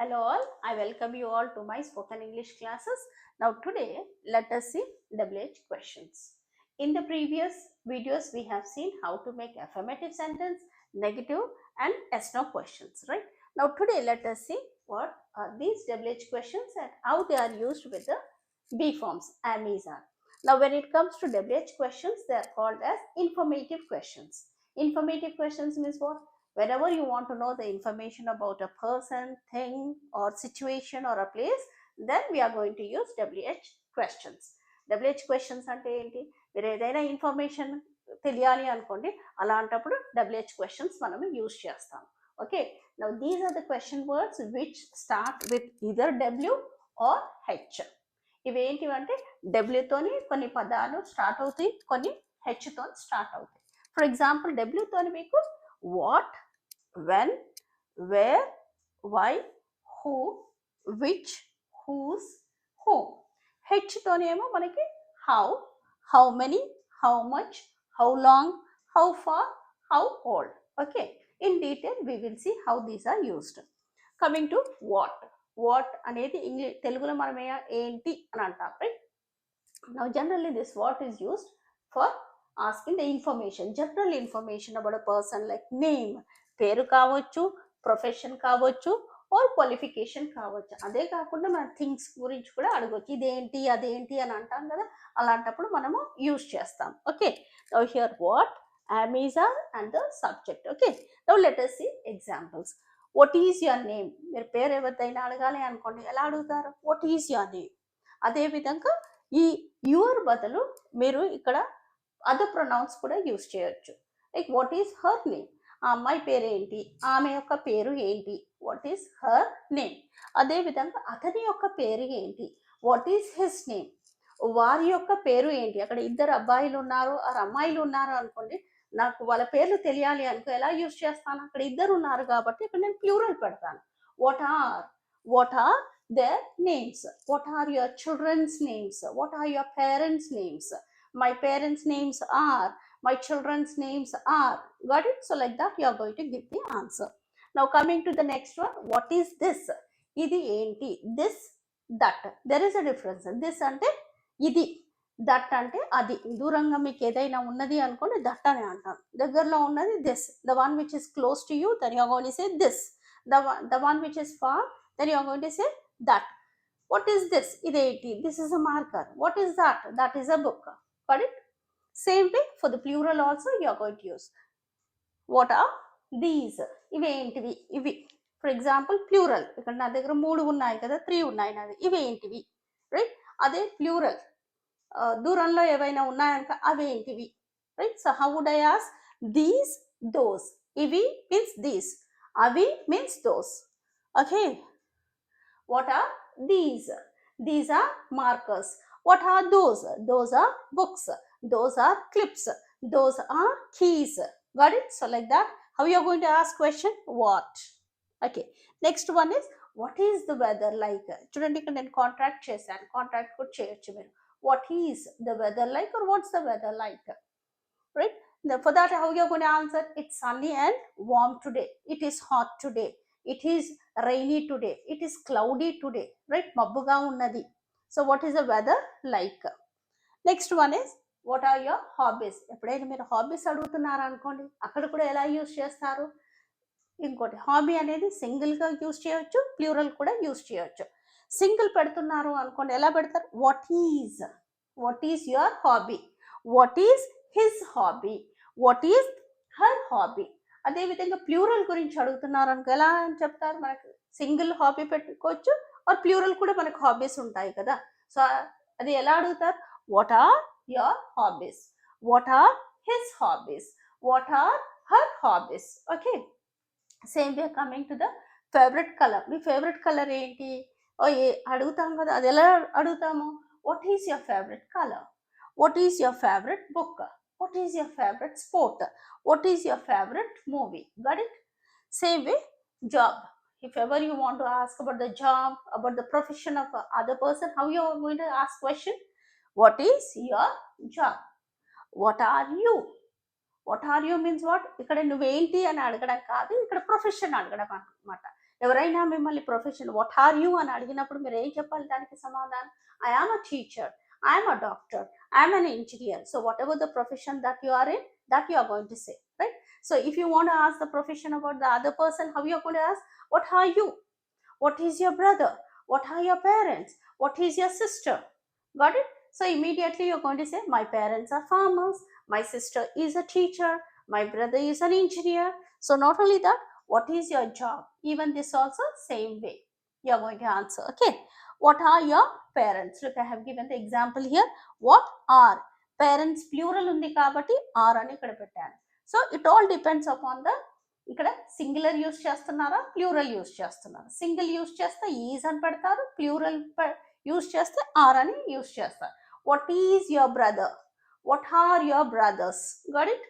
Hello all, I welcome you all to my spoken English classes. Now today let us see WH questions. In the previous videos we have seen how to make affirmative sentence, negative and yes no questions, right? Now today let us see what are these WH questions and how they are used with the B forms, AMIs are. Now when it comes to WH questions, they are called as informative questions. Informative questions means what? Whenever you want to know the information about a person, thing or situation or a place, then we are going to use WH questions. WH questions అంటే ఏంటి? మీరు ఏదైనా information తెలియాలి అనుకోండి, అలాంటప్పుడు WH questions మనం use చేస్తాం. Okay, now these are the question words which start with either W or H. ఇవేంటివంటే W తోని కొన్ని పదాలు స్టార్ట్ అవుతాయి, కొన్ని H తోని స్టార్ట్ అవుతాయి. ఫర్ ఎగ్జాంపుల్ W తోని మీకు what, when, where, why, who, which, whose, whom. H తోనేమో మనకి how, how many, how much, how long, how far, how old. Okay, in detail we will see how these are used. Coming to what. What అనేది English తెలుగులో మనం ఏంటి అని అంటాం, right? Now generally this what is used for asking the information, general information about a person, like name, పేరు కావచ్చు, profession కావచ్చు, are qualification కావచ్చు. అదే కాకుండా మన థింగ్స్ గురించి కూడా అడగవచ్చు, ఇదేంటి అదేంటి అని అంటాం కదా, అలాంటప్పుడు మనము యూజ్ చేస్తాం. Okay, now here what, Amazon and the subject. Okay, now let us see examples. What is your name? మీరు పేరు ఎవరిదైనా అడగాలి అనుకోండి, ఎలా అడుగుతారు? What is your name. అదేవిధంగా ఈ యువర్ బదులు మీరు ఇక్కడ అదర్ ప్రొనౌన్స్ కూడా యూజ్ చేయొచ్చు. Like what is her name? ఆ అమ్మాయి పేరు ఏంటి, ఆమె యొక్క పేరు ఏంటి, వాట్ ఈస్ హర్ నేమ్. అదేవిధంగా అతని యొక్క పేరు ఏంటి, వాట్ ఈస్ హిస్ నేమ్. వారి యొక్క పేరు ఏంటి, అక్కడ ఇద్దరు అబ్బాయిలు ఉన్నారు ఆరు అమ్మాయిలు ఉన్నారు అనుకోండి, నాకు వాళ్ళ పేర్లు తెలియాలి అనుకో, ఎలా యూజ్ చేస్తాను? అక్కడ ఇద్దరు ఉన్నారు కాబట్టి ఇక్కడ నేను ప్లూరల్ పెడతాను. What are their names. What are your children's names? What are your parents' names? My parents' names are, my children's names are. Got it? So like that you are going to give the answer. Now coming to the next one, what is this? Idi enti. This, that. There is a difference. This ante idi, that ante adi. దూరంగా మీకు ఏదైనా ఉన్నది అనుకోండి, that అని అంటాం. దగ్గరలో ఉన్నది this. The one which is close to you, then you are going to say this. The one which is far, then you are going to say that. What is this? Ideti. This is a marker. What is that? That is a book. Got it? Same way for the plural also you are going to use. What are these? ఇవేంటివి? ఇవి. For example plural, ఇక్కడ నా దగ్గర 3 ఉన్నాయి కదా, 3 ఉన్నాయి నాది. ఇవేంటివి, right? అదే plural దూరంలో ఏవైనా ఉన్నాయనుక అవేంటివి, right? So how would I ask? These, those. ఇవి మీన్స్ దీస్, అవి means those. Okay, what are these? These are markers. What are those? Those are books. Those are clips. Those are keys. Got it? So like that, how you are going to ask question? What? Okay, next one is what is the weather like? Chudandi ఇక్కడ నేను contract చేశాను, contract కూడా చేయొచ్చు మీరు. What is the weather like or what's the weather like? Right? For that how you are going to answer? It's sunny and warm today. It is hot today. It is rainy today. It is cloudy today. Right? మబ్బుగా ఉన్నది. So what is the weather like? Next one is what are your hobbies? ఎప్పుడైనా మీరు hobbies అడుగుతున్నారు అనుకోండి, అక్కడ కూడా ఎలా use చేస్తారు? ఇంకోటి, హాబీ అనేది సింగిల్గా యూజ్ చేయొచ్చు, ప్లూరల్ కూడా యూజ్ చేయొచ్చు. సింగిల్ పెడుతున్నారు అనుకోండి, ఎలా పెడతారు? What is your hobby, what is his hobby, what is her hobby. అదేవిధంగా ప్లూరల్ గురించి అడుగుతున్నారు అనుకో, ఎలా అని చెప్తారు? మనకు సింగిల్ హాబీ పెట్టుకోవచ్చు, ఆర్ ప్లూరల్ కూడా మనకు హాబీస్ ఉంటాయి కదా. సో అది ఎలా అడుగుతారు? What are your hobbies, what are his hobbies, what are her hobbies. Okay, same way coming to the favourite colour. మీ ఫేవరెట్ కలర్ ఏంటి అడుగుతాం కదా, అది ఎలా అడుగుతాము? What is your favourite colour, what is your favourite book, what is your favorite sport, what is your favorite movie. Got it? Same way, job. If ever you want to ask about the job, about the profession of other person, how you are going to ask question? What is your job, what are you. What are you means what? ఇక్కడ నువ్వేంటి అని అడగడం కాదు, ఇక్కడ profession అడగడం అన్నమాట. ఎవరైనా మిమ్మల్ని ప్రొఫెషన్ వాట్ ఆర్ యూ అని అడిగినప్పుడు మీరు ఏం చెప్పాలి దానికి సమాధానం? I am a teacher, I am a doctor, I am an engineer. So whatever the profession that you are in, that you are going to say, right? So if you want to ask the profession about the other person, how you are going to ask? What are you? What is your brother? What are your parents? What is your sister? Got it? So immediately you're going to say, my parents are farmers, my sister is a teacher, my brother is an engineer. So not only that, what is your job? Even this also same way you're going to answer. Okay, what are your parents? Look, I have given the example here. What are parents? Plural undi kabatti are ani ikkada pettanu. So it all depends upon the ఇక్కడ singular use చేస్తున్నారా, plural use చేస్తున్నారా? Single use చేస్తే is అని పెడతారు, plural use చేస్తే are అని use చేస్తారు. What is your brother? What are your brothers? Got it?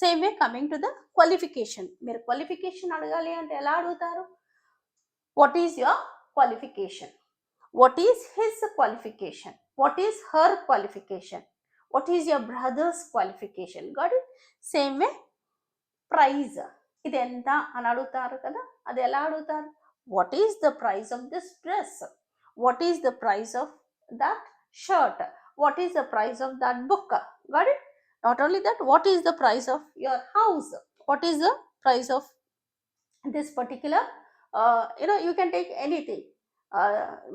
Same way coming to the qualification. మీరు క్వాలిఫికేషన్ అడగాలి అంటే ఎలా అడుగుతారు? What is your qualification? What is his qualification? What is her qualification? What is your brother's qualification? Got it? Same way price, ఇది ఎంత అని అడుగుతారు కదా, అది ఎలా అడుగుతారు? What is the price of this dress? What is the price of that shirt? What is the price of that book? Got it? Not only that, what is the price of your house? What is the price of this particular you can take anything,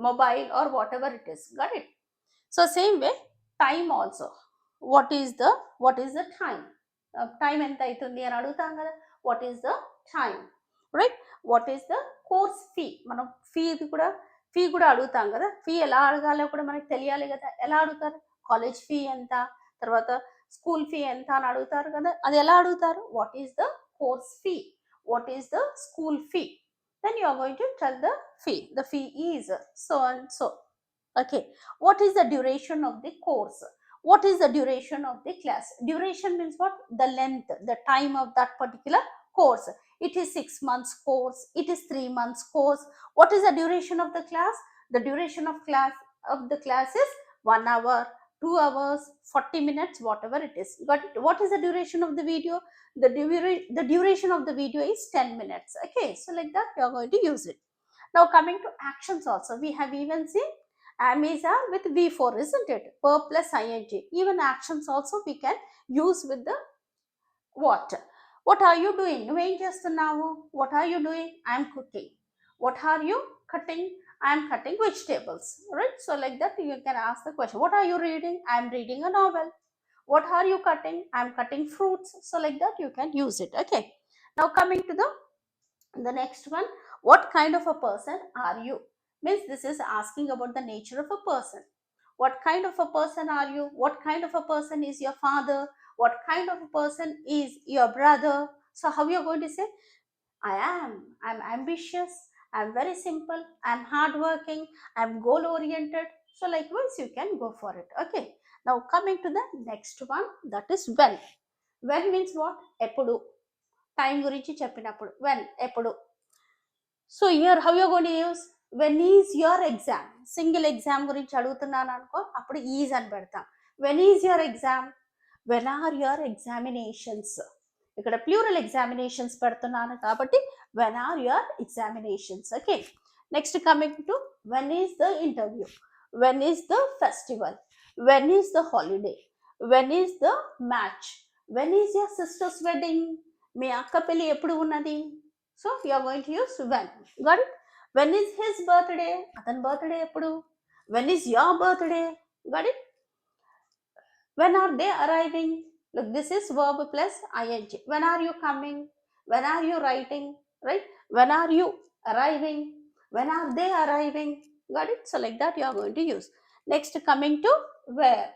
mobile or whatever it is. Got it? So same way time also. what is the time? Time enta aitundi ani adugutam kada, what is the time, right? What is the course fee? మనం fee కూడా అడుగుతాం కదా, fee ఎలా అడగాలో కూడా మనకి తెలియాలి కదా. ఎలా అడుగుతారు? కాలేజ్ ఫీ ఎంత, తర్వాత స్కూల్ ఫీ ఎంత అని అడుగుతారు కదా, అది ఎలా అడుగుతారు? What is the course fee? what is the school fee? Then you are going to tell the fee. The fee is so and so. Okay, what is the duration of the course? What is the duration of the class? Duration means what? The length, the time of that particular course. It is 6 months course, it is 3 months course. What is the duration of the class? The duration of the class is 1 hour, 2 hours, 40 minutes, whatever it is. But what is the duration of the video? The duration of the video is 10 minutes. Okay, so like that you are going to use it. Now coming to actions also, we have even seen am is are with V4, isn't it? Verb plus ing. Even actions also we can use with the what. What are you doing? నువ్వేం చేస్తున్నావు? What are you doing? I am cooking. What are you cutting? I am cutting vegetables, right? So like that you can ask the question. What are you reading? I am reading a novel. What are you cutting? I am cutting fruits. So like that you can use it. Okay, now coming to the next one. What kind of a person are you? Means this is asking about the nature of a person. What kind of a person are you? What kind of a person is your father? What kind of a person is your brother? So how you are going to say? I'm ambitious, I'm very simple, I'm hardworking, I'm goal oriented. So likewise you can go for it. Okay, now coming to the next one, that is when. When means what? Epudu. Time gurinchi cheppinappudu. When? Epudu. So here how you are going to use? When is your exam? Single exam గురించి అడుగుతున్నాను అనుకో, అప్పుడు is అని పెడతాం. When is your exam? When are your examinations? ఇక్కడ plural examinations పెడుతున్నాను కాబట్టి when are your examinations? Okay, next coming to when is the interview? When is the festival? When is the holiday? When is the match? When is your sister's wedding? మీ అక్క పెళ్ళి ఎప్పుడు ఉన్నది? So you are going to use when. Got it? When is his birthday? అతని birthday ఎప్పుడు? When is your birthday? Got it? When are they arriving? Look, this is verb plus ing. When are you coming? When are you writing? Right? When are you arriving? When are they arriving? Got it? So like that you are going to use. Next coming to where.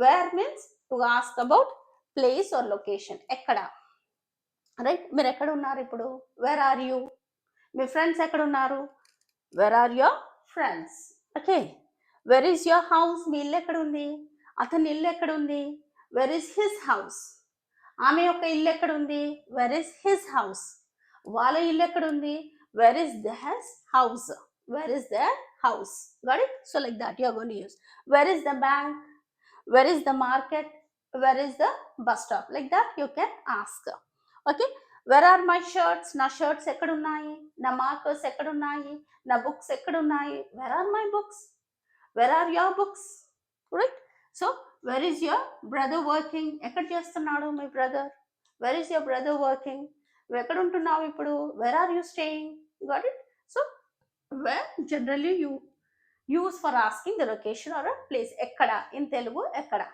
Where means to ask about place or location. ekkada. Right? మీరు ఎక్కడ ఉన్నారు ఇప్పుడు? Where are you? Me friends ఎక్కడ ఉన్నారు? Where are your friends? Okay. Where is your house? మీ ఇల్లు ఎక్కడ ఉంది? అతని ఇల్లు ఎక్కడ ఉంది? Where is his house? ఆమె యొక్క ఇల్లు ఎక్కడ ఉంది? Where is his house? వాళ్ళ ఇల్లు ఎక్కడ ఉంది? Where is their house? Where is their house? Got it? So like that you are going to use. Where is the bank? Where is the market? Where is the bus stop? Like that you can ask. Okay, where are my shirts, నా shirts ఎక్కడున్నాయి, నా markers ఎక్కడున్నాయి, నా books ఎక్కడున్నాయి, where are my books, where are your books, right. So where is your brother working, ఎక్కడ చేస్తున్నాడు మీ brother, where is your brother working, నువ్వు ఎక్కడ ఉంటున్నావు ఇప్పుడు, where are you staying, got it. So where generally you use for asking the location or a place, ekkada in Telugu ekkada,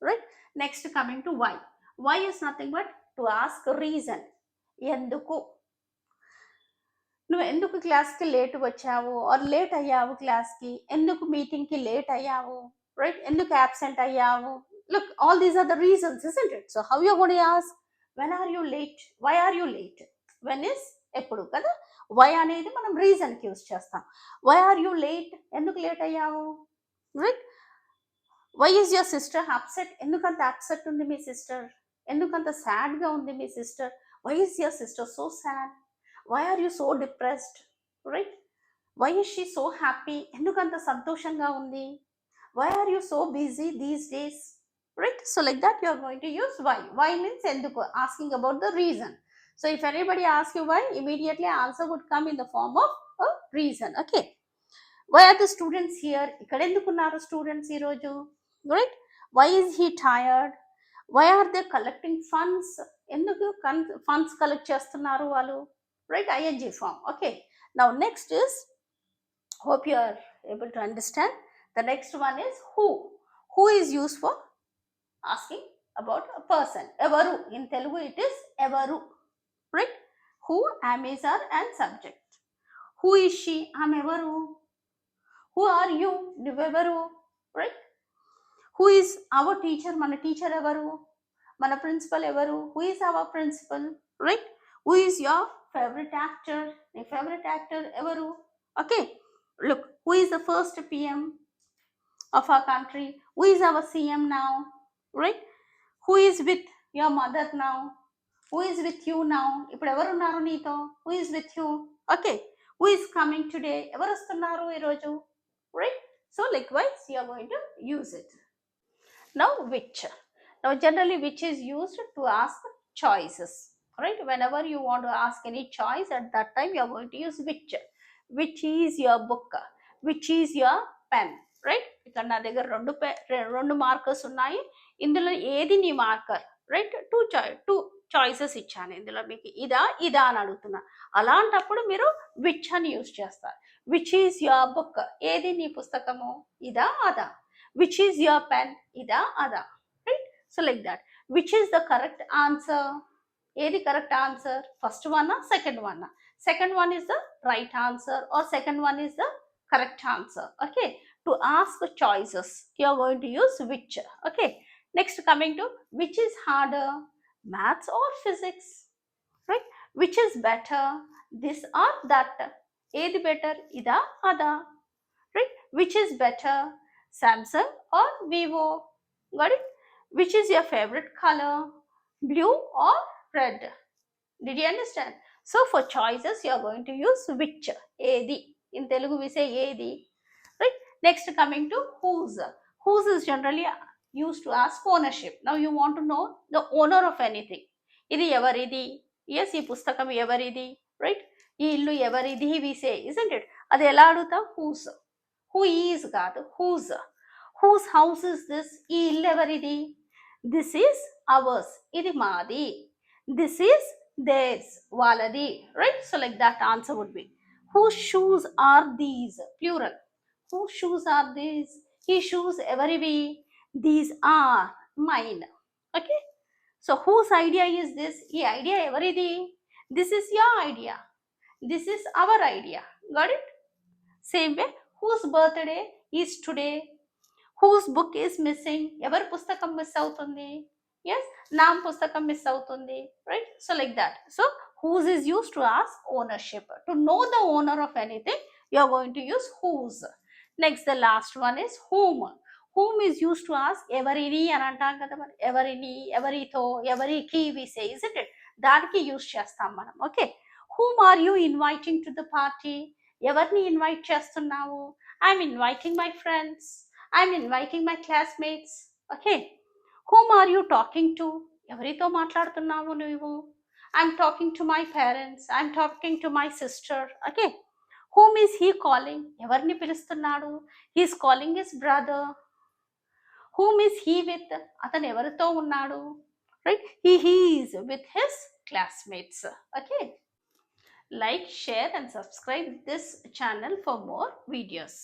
right. Next coming to why. Why is nothing but to ask a reason. ఎందుకు, నువ్వు ఎందుకు క్లాస్కి late వచ్చావు are late అయ్యావు క్లాస్కి, ఎందుకు మీటింగ్కి late అయ్యావు, రైట్, ఎందుకు absent అయ్యావు. Look, all these are the reasons, isn't it? So how you're going to ask, when are you late, why are you late. When is ఎప్పుడు కదా, వై అనేది మనం రీజన్కి యూజ్ చేస్తాం. వై ఆర్ యూ లేట్, ఎందుకు late అయ్యావు, right. Why is your sister upset, ఎందుకంత upset ఉంది మీ సిస్టర్, ఎందుకంత సాడ్గా ఉంది మీ sister, why is your sister so sad, why are you so depressed, right. Why is she so happy, ఎందుకంత సంతోషంగా ఉంది, why are you so busy these days, right. So like that you are going to use why. Why means ఎందుకు, asking about the reason. So if anybody asks you why, immediately answer would come in the form of a reason. Okay. Why are the students here? Ikkada endukunnaru students ee roju, right? Why is he tired? Why are they collecting funds? Enduku funds collect chestunnaru vallu, right? ing form. Okay. Now next is, hope you are able to understand. The next one is who. Who is used for asking about a person. Evaru, in Telugu it is evaru, right. Who, am, is, are and subject. Who is she, am evaru. Who are you, nuvevaru, right. Who is our teacher, mana teacher evaru, mana principal evaru, who is our principal, right. Who is your favorite actor, your favorite actor evaru. Okay, look, who is the first PM of our country, who is our CM now, right. Who is with your mother now, who is with you now, ఇప్పుడు ఎవరు ఉన్నారు నీతో, who is with you. Okay, who is coming today, ఎవరు వస్తున్నారు ఈరోజు, right. So likewise you are going to use it. Now which. Now generally which is used to ask choices, right. Whenever you want to ask any choice, at that time you are going to use which. Which is your book, which is your pen, right. ఇక్కడ నా దగ్గర రెండు markers ఉన్నాయి, ఇందులో ఏది నీ marker, right. Two choices ఇచ్చాను ఇందులో, మీకు ఇదా అని అడుగుతున్నా. అలాంటప్పుడు మీరు విచ్ అని యూజ్ చేస్తారు. విచ్ ఈజ్ యువర్ బుక్, ఏది నీ పుస్తకము, ఇదా అదా. విచ్ ఈజ్ యువర్ పెన్, ఇదా అదా, right. So like that. Which is the correct answer, ఏది correct answer, first one second one. Second one is the right answer or second one is the correct answer. Okay, to ask choices you are going to use which. Okay, next coming to which is harder, maths or physics, right. Which is better, this or that, ఏది better, ida ada, right. Which is better, Samsung or Vivo, got it. Which is your favorite color, blue or red. Did you understand? So for choices you are going to use which, ఏది. In Telugu we say ఏది, right. Next coming to whose. Whose is generally used to ask ownership. Now you want to know the owner of anything. ఇది ఎవరిది, yes, ఈ పుస్తకం ఎవరిది, right. ఈ ఇల్లు ఎవరిది we say, isn't it. అది ఎలా అడుగుతాం, whose. who is కాదు, whose. whose house is this, ఈ ఇల్లు ఎవరిది, this is ours, ఇది మాది. this is theirs, వాళ్ళది, right. So like that answer would be, whose shoes are these, plural. Whose shoes are these, his shoes ఎవరివి, these are mine. Okay, so whose idea is this, ఈ idea ఎవరిది, this is your idea, this is our idea, got it. Same way, whose birthday is today, whose book is missing, ఎవరి పుస్తకం miss అవుతుంది, yes, నా పుస్తకం miss అవుతుంది, right. So like that. So whose is used to ask ownership. To know the owner of anything, you are going to use whose. Next, the last one is whom. Whom is used to ask ఎవరిని అని అంటాం కదా మనం, ఎవరిని, ఎవరితో, ఎవరికి we say, isn't it. దానికి use చేస్తాం మనం. Okay, whom are you inviting to the party, ఎవరిని ఇన్వైట్ చేస్తున్నావు, I'm inviting my friends, I'm inviting my classmates. Okay, whom are you talking to, ఎవరితో మాట్లాడుతున్నావు నువ్వు, I'm talking to my parents. I'm talking to my sister. Okay. Whom is he calling? Evarni పిలుస్తున్నాడు? He is calling his brother. Whom is he with? అతను ఎవరితో ఉన్నాడు? Right? He is with his classmates. Okay. Like, share and subscribe this channel for more videos.